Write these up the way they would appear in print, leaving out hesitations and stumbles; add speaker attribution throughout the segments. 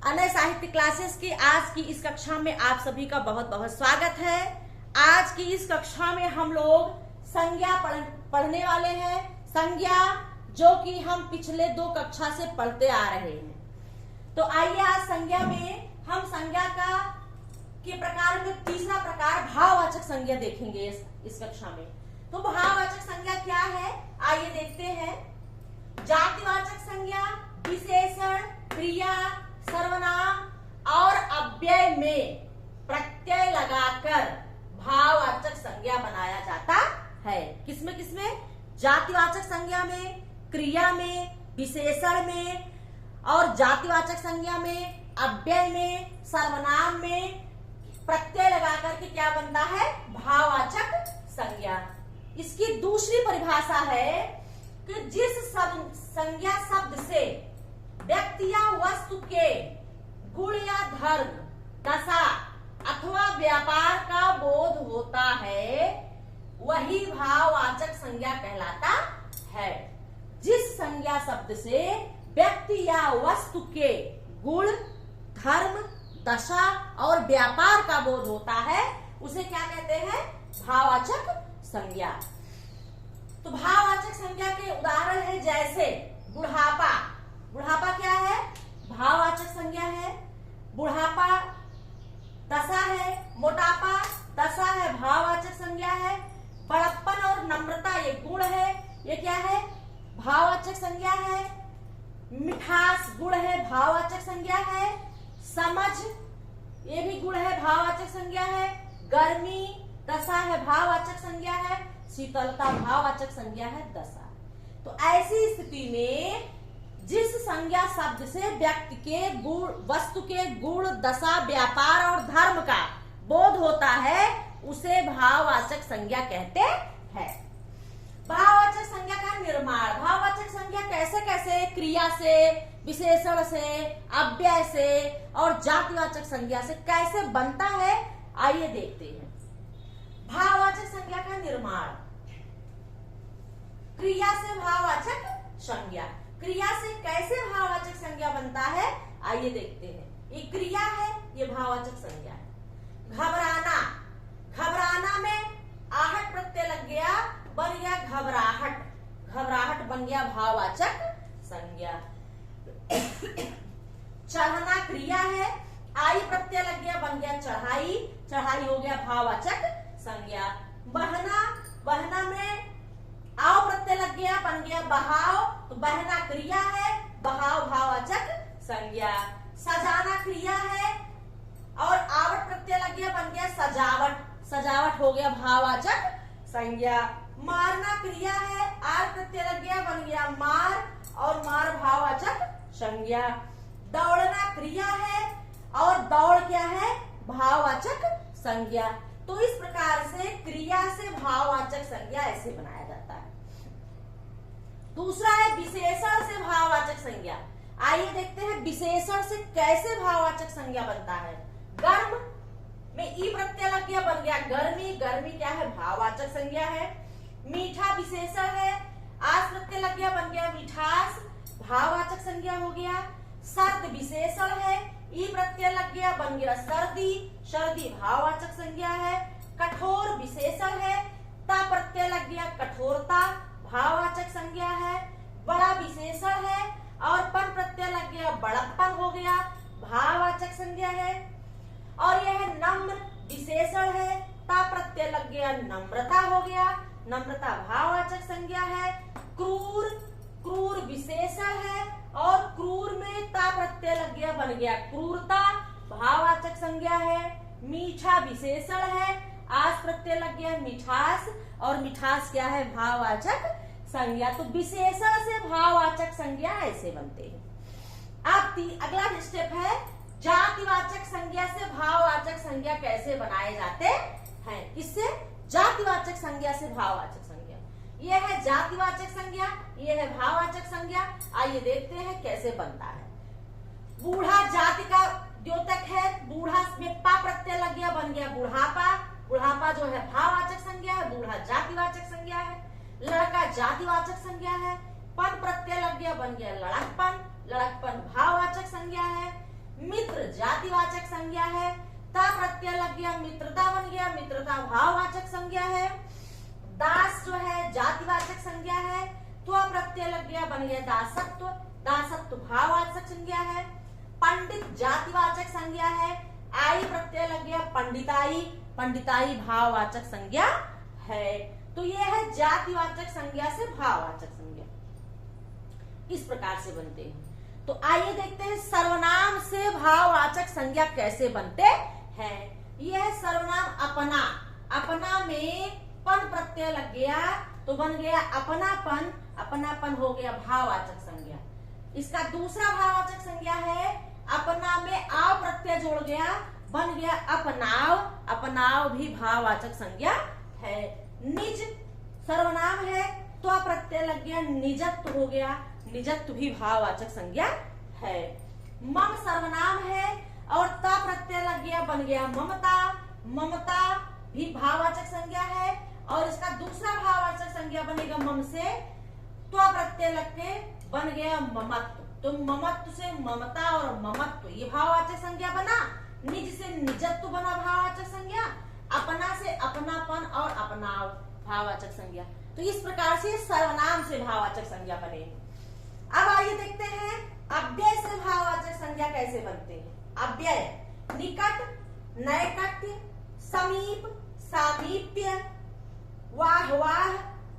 Speaker 1: अनय साहित्य क्लासेस की आज की इस कक्षा में आप सभी का बहुत बहुत स्वागत है। आज की इस कक्षा में हम लोग संज्ञा पढ़ने वाले हैं। संज्ञा जो कि हम पिछले 2 कक्षा से पढ़ते आ रहे हैं। तो आइए आज संज्ञा में हम संज्ञा के प्रकार में तीसरा प्रकार भाववाचक संज्ञा देखेंगे इस कक्षा में। तो भाववाचक संज्ञा क्या है आइए देखते हैं। जातिवाचक संज्ञा विशेषण, क्रिया, सर्वनाम और अव्यय में प्रत्यय लगाकर भाववाचक संज्ञा बनाया जाता है। किसमें किसमें? जातिवाचक संज्ञा में, क्रिया में, विशेषण में और जातिवाचक संज्ञा में, अव्यय में, सर्वनाम में प्रत्यय लगाकर के क्या बनता है? भाववाचक संज्ञा। इसकी दूसरी परिभाषा है कि जिस संज्ञा शब्द से व्यक्ति या वस्तु के गुण या धर्म, दशा अथवा व्यापार का बोध होता है वही भाववाचक संज्ञा कहलाता है। जिस संज्ञा शब्द से व्यक्ति या वस्तु के गुण, धर्म, दशा और व्यापार का बोध होता है उसे क्या कहते हैं? भाववाचक संज्ञा। तो भाववाचक संज्ञा के उदाहरण है जैसे बुढ़ापा। बुढ़ापा क्या है? भाववाचक संज्ञा है। बुढ़ापा दशा है, मोटापा दशा है, भाववाचक संज्ञा है। बड़प्पन और नम्रता ये गुण है, ये क्या है? भाववाचक संज्ञा है। मिठास गुण है, भाववाचक संज्ञा है। समझ ये भी गुण है, भाववाचक संज्ञा है। गर्मी दशा है, भाववाचक संज्ञा है। शीतलता भाववाचक संज्ञा है, दशा। तो ऐसी स्थिति में जिस संज्ञा शब्द से व्यक्ति के गुण, वस्तु के गुण, दशा, व्यापार और धर्म का बोध होता है उसे भाववाचक संज्ञा कहते हैं। भाववाचक संज्ञा का निर्माण, भाववाचक संज्ञा कैसे कैसे? क्रिया से, विशेषण से, अव्यय से और जातिवाचक संज्ञा से कैसे बनता है आइए देखते हैं। भाववाचक संज्ञा का निर्माण, क्रिया से भाववाचक संज्ञा। क्रिया से कैसे भाववाचक संज्ञा बनता है आइए देखते हैं। ये क्रिया है, ये भाववाचक संज्ञा है। घबराना, घबराना में आहट प्रत्यय लग गया, बन गया घबराहट। घबराहट बन गया भाववाचक संज्ञा। चढ़ना क्रिया है, आई प्रत्यय लग गया, बन गया चढ़ाई। चढ़ाई हो गया भाववाचक संज्ञा। बहना, बहना में आओ प्रत्यय लग गया, बन गया बहाव, तो बहना क्रिया है, बहाव भाववाचक संज्ञा। सजाना क्रिया है और आवट प्रत्यय लग गया, बन गया सजावट। सजावट हो गया भाववाचक संज्ञा। मारना क्रिया है, आर प्रत्यय लग गया, बन गया मार और मार भाववाचक संज्ञा। दौड़ना क्रिया है और दौड़ क्या है? भाववाचक संज्ञा। तो इस प्रकार से क्रिया से भाववाचक संज्ञा ऐसे बनाया जाता है। दूसरा है विशेषण से भाववाचक संज्ञा। आइए देखते हैं विशेषण से कैसे भाववाचक संज्ञा बनता है। गर्म में ई प्रत्यय लग गया, बन गया गर्मी। गर्मी क्या है? भाववाचक संज्ञा है। मीठा विशेषण है, आस प्रत्यय लग गया, बन गया मिठास, भाववाचक संज्ञा हो गया। सर्द विशेषण है, ई प्रत्यय लग गया, बन गया सर्दी। सर्दी भाववाचक संज्ञा है। कठोर विशेषण है, ता प्रत्यय लग गया, कठोरता भाववाचक संज्ञा है। बड़ा विशेषण है और पन प्रत्यय लग गया, बड़प्पन हो गया, भाववाचक संज्ञा है। और यह नम्र विशेषण है, ता प्रत्यय लग गया, नम्रता हो गया, नम्रता भाववाचक संज्ञा है। क्रूर, क्रूर विशेषण है और क्रूर में ता प्रत्यय लग गया, बन गया क्रूरता भाववाचक संज्ञा है। मीठा विशेषण है, आस प्रत्यय लग गया, मिठास और मिठास क्या है? भाववाचक संज्ञा। तो विशेषण से भाववाचक संज्ञा ऐसे बनते हैं। अब अगला स्टेप है जातिवाचक संज्ञा से भाववाचक संज्ञा कैसे बनाए जाते हैं। इससे जातिवाचक संज्ञा से भाववाचक संज्ञा, यह है जातिवाचक संज्ञा, यह है भाववाचक संज्ञा। आइए देखते हैं कैसे बनता है। बूढ़ा जाति का द्योतक है, बूढ़ा में पा प्रत्यय लग गया, बन गया बुढ़ापा। बुढ़ापा जो है भाववाचक संज्ञा है, बूढ़ा जातिवाचक संज्ञा है। लड़का जातिवाचक संज्ञा है, पन प्रत्यय लग गया, बन गया लड़कपन। लड़कपन भाववाचक संज्ञा है। मित्र जातिवाचक संज्ञा है, ता प्रत्यय लग गया, मित्रता बन गया, मित्रता भाववाचक संज्ञा है। दास जो है जातिवाचक संज्ञा है, त्व प्रत्यय लग गया, बन गया दासत्व, दासत्व भाववाचक संज्ञा है। पंडित जातिवाचक संज्ञा है, आई प्रत्यय लग गया, पंडिताई, पंडिताई भाववाचक संज्ञा है। तो यह है जातिवाचक संज्ञा से भाववाचक संज्ञा, इस प्रकार से बनते हैं। तो आइए देखते हैं सर्वनाम से भाववाचक संज्ञा कैसे बनते हैं। यह सर्वनाम अपना, अपना में पन प्रत्यय लग गया तो बन गया अपनापन, अपनापन हो गया भाववाचक संज्ञा। इसका दूसरा भाववाचक संज्ञा है, अपना में आव प्रत्यय जोड़ गया, बन गया अपनाव, अपनाव भी भाववाचक संज्ञा है। निज सर्वनाम है, त्व प्रत्यय लग गया, निजत्व हो गया, निजत्व भी भाववाचक संज्ञा है। मम सर्वनाम है और ता प्रत्यय लग गया, बन गया ममता, ममता भी भाववाचक संज्ञा है। और इसका दूसरा भाववाचक संज्ञा बनेगा मम से त्व प्रत्यय लग के बन गया ममत्व। तो ममत्व से ममता और ममत्व ये भाववाचक संज्ञा बना, निज से निजत्व बना भाववाचक संज्ञा, अपना से अपनापन और अपनाव भाववाचक संज्ञा। तो इस प्रकार से सर्वनाम से भाववाचक संज्ञा बने। अब आइए देखते हैं अव्यय से भाववाचक संज्ञा कैसे बनते हैं। अव्यय निकट, नैकट्य, समीप, सामीप्य, वाह वाह,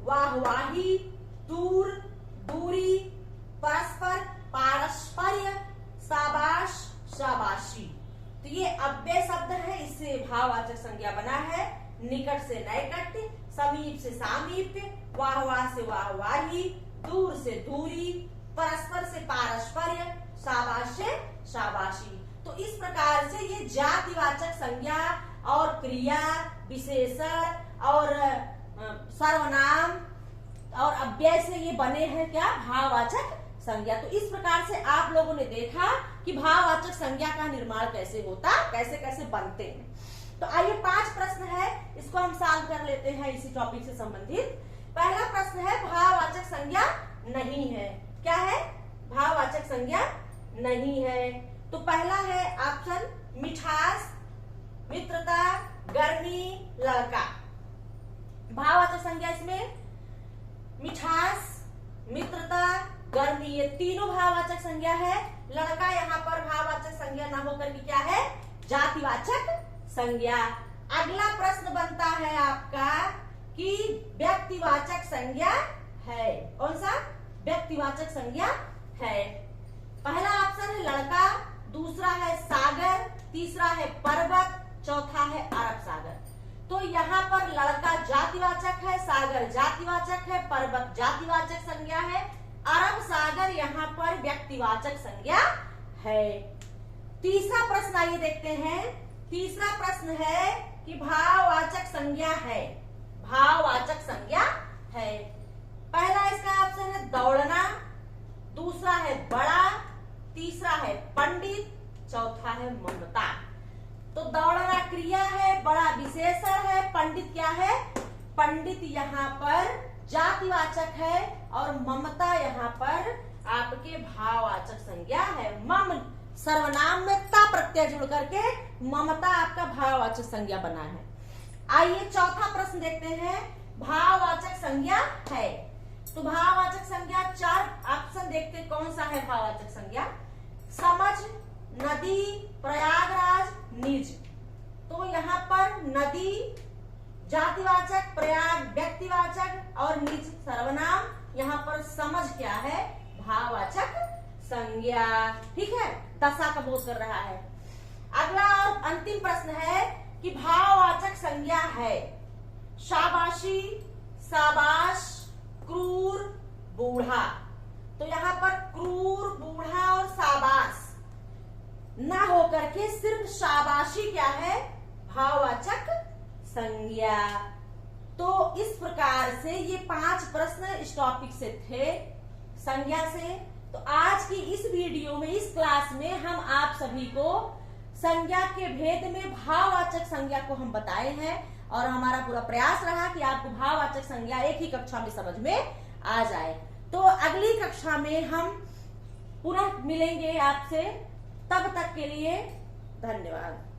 Speaker 1: वाह वाही, दूर, दूरी, परस्पर, पारस्पर्य, शाबाश, शाबाशी। तो ये अव्यय शब्द है, इससे भाववाचक संज्ञा बना है। निकट से नैकट्य, समीप से सामीप्य, वाह वाह से वाह वाही, दूर से दूरी, परस्पर से पारस्पर्य, शाबाश से शाबाशी। तो इस प्रकार से ये जातिवाचक संज्ञा और क्रिया, विशेषण और सर्वनाम और अव्यय से ये बने हैं क्या, भाववाचक संज्ञा। तो इस प्रकार से आप लोगों ने देखा कि भाववाचक संज्ञा का निर्माण कैसे होता, कैसे कैसे बनते हैं। तो आइए 5 प्रश्न है, इसको हम सॉल्व कर लेते हैं इसी टॉपिक से संबंधित। पहला प्रश्न है भाववाचक संज्ञा नहीं है। क्या है, भाववाचक संज्ञा नहीं है। तो पहला है ऑप्शन मिठास, मित्रता, गर्मी, लड़का। भाववाचक संज्ञा इसमें मिठास, मित्रता, गर्मी ये तीनों भाववाचक संज्ञा है। लड़का यहाँ पर भाववाचक संज्ञा ना होकर के क्या है, जातिवाचक संज्ञा। अगला प्रश्न बनता है आपका कि व्यक्तिवाचक संज्ञा है। कौन सा, व्यक्तिवाचक संज्ञा है। पहला ऑप्शन है लड़का, दूसरा है सागर, तीसरा है पर्वत, चौथा है अरब सागर। तो यहाँ पर लड़का जातिवाचक है, सागर जातिवाचक है, पर्वत जातिवाचक संज्ञा है, अरब सागर यहाँ पर व्यक्तिवाचक संज्ञा है। तीसरा प्रश्न आइए देखते हैं। तीसरा प्रश्न है कि भाववाचक संज्ञा है, भाववाचक संज्ञा है। पहला इसका ऑप्शन है दौड़ना, दूसरा है बड़ा, तीसरा है पंडित, चौथा है ममता। तो दौड़ना क्रिया है, बड़ा विशेषण है, पंडित क्या है, पंडित यहाँ पर जातिवाचक है और ममता यहाँ पर आपके भाववाचक संज्ञा है। मम सर्वनाम में ता प्रत्यय जुड़ करके ममता आपका भाववाचक संज्ञा बना है। आइए चौथा प्रश्न देखते हैं, भाववाचक संज्ञा है। तो भाववाचक संज्ञा 4 ऑप्शन देखते कौन सा है भाववाचक संज्ञा। समझ, नदी, प्रयागराज, निज। तो यहाँ पर नदी जातिवाचक, प्रयाग व्यक्तिवाचक और निज सर्वनाम। यहाँ पर समझ क्या है, भाववाचक संज्ञा। ठीक है, दशा का बोध कर रहा है। अगला और अंतिम प्रश्न है कि भाववाचक संज्ञा है शाबाशी, शाबाश, क्रूर, बूढ़ा। तो यहाँ पर क्रूर, बूढ़ा और शाबाश ना होकर के सिर्फ शाबाशी क्या है, भाववाचक संज्ञा। तो इस प्रकार से ये 5 प्रश्न इस टॉपिक से थे, संज्ञा से। तो आज की इस वीडियो में, इस क्लास में हम आप सभी को संज्ञा के भेद में भाववाचक संज्ञा को हम बताए हैं और हमारा पूरा प्रयास रहा कि आपको भाववाचक संज्ञा एक ही कक्षा में समझ में आ जाए। तो अगली कक्षा में हम पुनः मिलेंगे आपसे। तब तक के लिए धन्यवाद।